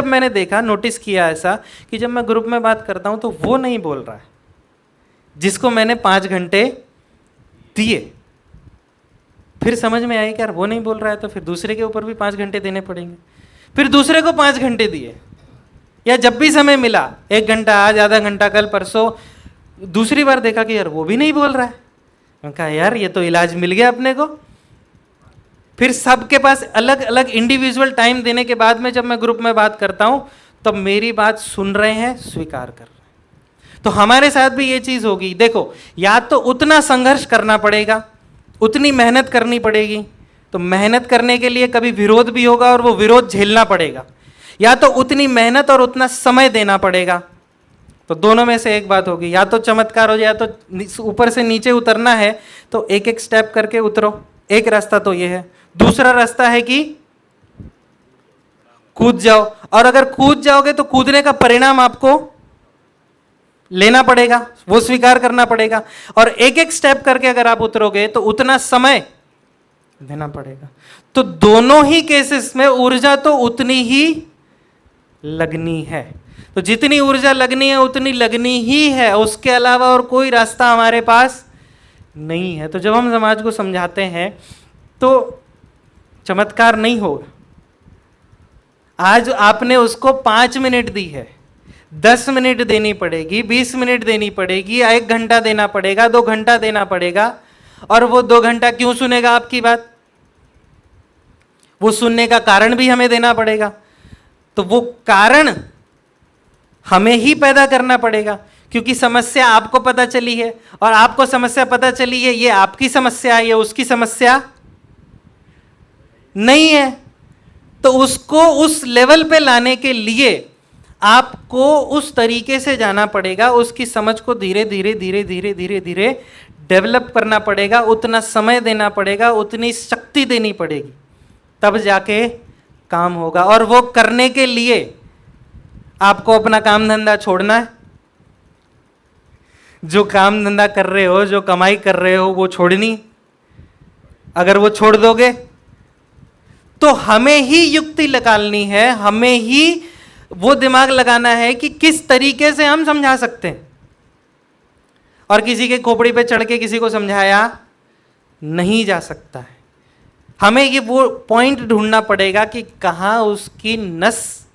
जब मैंने देखा, नोटिस किया ऐसा कि जब मैं ग्रुप में बात करता हूं तो वो नहीं बोल रहा है जिसको मैंने 5 घंटे दिए। फिर समझ में आई कि यार वो नहीं बोल रहा है तो फिर दूसरे के ऊपर भी 5 घंटे देने पड़ेंगे। फिर दूसरे को 5 घंटे दिए, या जब भी समय मिला 1 घंटा आज, आधा घंटा कल, परसों, दूसरी बार देखा कि यार वो भी नहीं बोल रहा है। मैंने कहा यार ये तो इलाज मिल गया अपने को। फिर सबके पास अलग अलग इंडिविजुअल टाइम देने के बाद में जब मैं ग्रुप में बात करता हूं तब मेरी बात सुन रहे हैं, स्वीकार कर रहे हैं। तो हमारे साथ भी ये चीज होगी। देखो, या तो उतना संघर्ष करना पड़ेगा, उतनी मेहनत करनी पड़ेगी, तो मेहनत करने के लिए कभी विरोध भी होगा और वो विरोध झेलना पड़ेगा, या तो उतनी मेहनत और उतना समय देना पड़ेगा। तो दोनों में से एक बात होगी, या तो चमत्कार हो जाए, या तो ऊपर से नीचे उतरना है तो एक एक स्टेप करके उतरो। एक रास्ता तो ये है। दूसरा रास्ता है कि कूद जाओ, और अगर कूद जाओगे तो कूदने का परिणाम आपको लेना पड़ेगा, वो स्वीकार करना पड़ेगा। और एक एक स्टेप करके अगर आप उतरोगे तो उतना समय देना पड़ेगा। तो दोनों ही केसेस में ऊर्जा तो उतनी ही लगनी है। तो जितनी ऊर्जा लगनी है उतनी लगनी ही है, उसके अलावा और कोई रास्ता हमारे पास नहीं है। तो जब हम समाज को समझाते हैं तो चमत्कार नहीं होगा। आज आपने उसको 5 मिनट दी है, 10 मिनट देनी पड़ेगी, 20 मिनट देनी पड़ेगी, 1 घंटा देना पड़ेगा, 2 घंटा देना पड़ेगा। और वो 2 घंटा क्यों सुनेगा आपकी बात, वो सुनने का कारण भी हमें देना पड़ेगा। तो वो कारण हमें ही पैदा करना पड़ेगा, क्योंकि समस्या आपको पता चली है और आपको समस्या पता चली है, ये आपकी समस्या है, ये उसकी समस्या नहीं है। तो उसको उस लेवल पे लाने के लिए आपको उस तरीके से जाना पड़ेगा, उसकी समझ को धीरे धीरे धीरे धीरे धीरे धीरे डेवलप करना पड़ेगा, उतना समय देना पड़ेगा, उतनी शक्ति देनी पड़ेगी, तब जाके काम होगा। और वो करने के लिए आपको अपना काम धंधा छोड़ना है। जो काम धंधा कर रहे हो, जो कमाई कर रहे हो, वो छोड़नी। अगर वो छोड़ दोगे तो हमें ही युक्ति निकालनी है, हमें ही वो दिमाग लगाना है कि किस तरीके से हम समझा सकते हैं। और किसी के खोपड़ी पे चढ़ के किसी को समझाया नहीं जा सकता है। हमें ये वो पॉइंट ढूंढना पड़ेगा कि कहाँ उसकी नस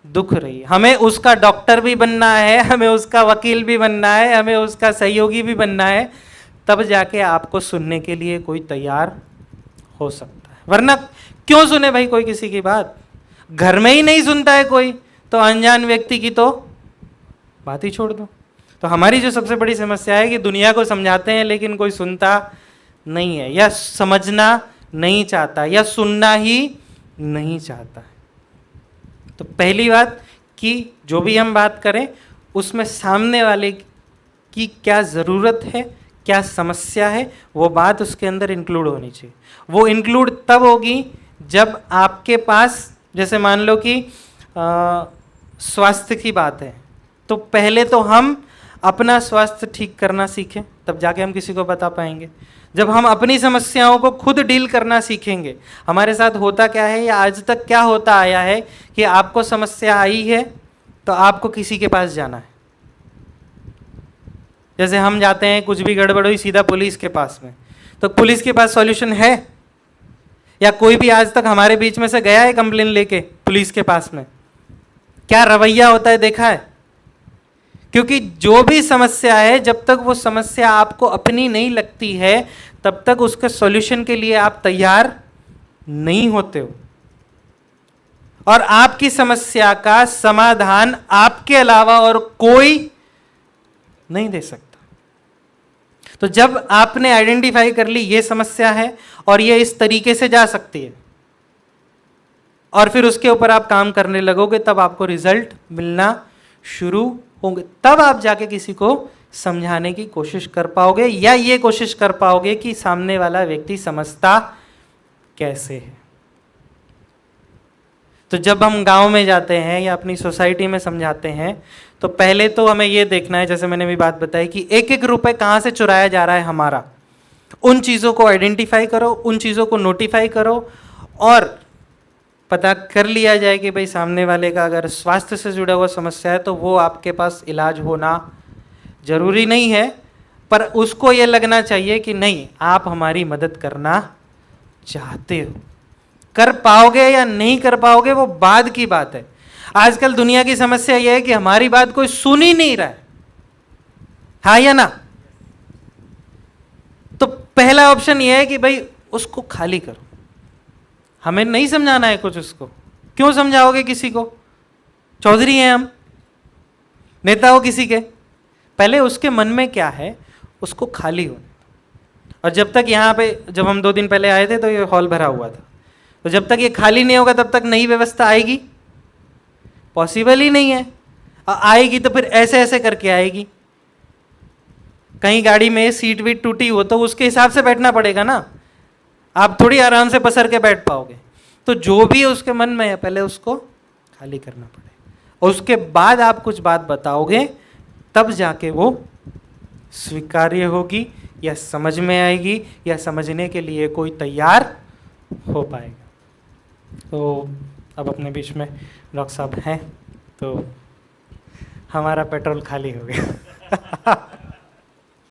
दुख रही है। हमें उसका डॉक्टर भी बनना है, हमें उसका वकील भी बनना है, हमें उसका सहयोगी भी बनना है, तब जाके आपको सुनने के लिए कोई तैयार हो सकता है। वरना क्यों सुने भाई कोई किसी की बात। घर में ही नहीं सुनता है कोई, तो अनजान व्यक्ति की तो बात ही छोड़ दो। तो हमारी जो सबसे बड़ी समस्या है कि दुनिया को समझाते हैं लेकिन कोई सुनता नहीं है, या समझना नहीं चाहता, या सुनना ही नहीं चाहता है। तो पहली बात कि जो भी हम बात करें उसमें सामने वाले की क्या ज़रूरत है, क्या समस्या है, वो बात उसके अंदर इंक्लूड होनी चाहिए। वो इंक्लूड तब होगी जब आपके पास, जैसे मान लो कि स्वास्थ्य की बात है, तो पहले तो हम अपना स्वास्थ्य ठीक करना सीखें, तब जाके हम किसी को बता पाएंगे। जब हम अपनी समस्याओं को खुद डील करना सीखेंगे, हमारे साथ होता क्या है या आज तक क्या होता आया है कि आपको समस्या आई है तो आपको किसी के पास जाना है। जैसे हम जाते हैं, कुछ भी गड़बड़ हुई सीधा पुलिस के पास में, तो पुलिस के पास सॉल्यूशन है? या कोई भी आज तक हमारे बीच में से गया है कंप्लेन लेके पुलिस के पास में? क्या रवैया होता है देखा है? क्योंकि जो भी समस्या है, जब तक वो समस्या आपको अपनी नहीं लगती है तब तक उसके सॉल्यूशन के लिए आप तैयार नहीं होते हो। और आपकी समस्या का समाधान आपके अलावा और कोई नहीं दे सकता। तो जब आपने आइडेंटिफाई कर ली ये समस्या है और ये इस तरीके से जा सकती है, और फिर उसके ऊपर आप काम करने लगोगे, तब आपको रिजल्ट मिलना शुरू होंगे। तब आप जाके किसी को समझाने की कोशिश कर पाओगे, या ये कोशिश कर पाओगे कि सामने वाला व्यक्ति समझता कैसे है। तो जब हम गांव में जाते हैं या अपनी सोसाइटी में समझाते हैं, तो पहले तो हमें ये देखना है, जैसे मैंने भी बात बताई, कि एक एक रुपए कहाँ से चुराया जा रहा है हमारा। उन चीज़ों को आइडेंटिफाई करो, उन चीज़ों को नोटिफाई करो, और पता कर लिया जाए कि भाई सामने वाले का अगर स्वास्थ्य से जुड़ा हुआ समस्या है तो वो आपके पास इलाज होना जरूरी नहीं है, पर उसको ये लगना चाहिए कि नहीं, आप हमारी मदद करना चाहते हो। कर पाओगे या नहीं कर पाओगे वो बाद की बात है। आजकल दुनिया की समस्या यह है कि हमारी बात कोई सुन ही नहीं रहा है, हाँ या ना? तो पहला ऑप्शन यह है कि भाई उसको खाली करो। हमें नहीं समझाना है कुछ उसको, क्यों समझाओगे किसी को? चौधरी हैं हम, नेता हो किसी के, पहले उसके मन में क्या है उसको खाली हो। और जब तक यहाँ पे, जब हम 2 दिन पहले आए थे तो ये हॉल भरा हुआ था, तो जब तक ये खाली नहीं होगा तब तक नई व्यवस्था आएगी पॉसिबल ही नहीं है। आएगी तो फिर ऐसे ऐसे करके आएगी। कहीं गाड़ी में सीट वीट टूटी हो तो उसके हिसाब से बैठना पड़ेगा ना, आप थोड़ी आराम से पसर के बैठ पाओगे। तो जो भी उसके मन में है पहले उसको खाली करना पड़ेगा, और उसके बाद आप कुछ बात बताओगे तब जाके वो स्वीकार्य होगी या समझ में आएगी या समझने के लिए कोई तैयार हो पाएगा। तो अब अपने बीच में डॉक्टर साहब हैं तो हमारा पेट्रोल खाली हो गया।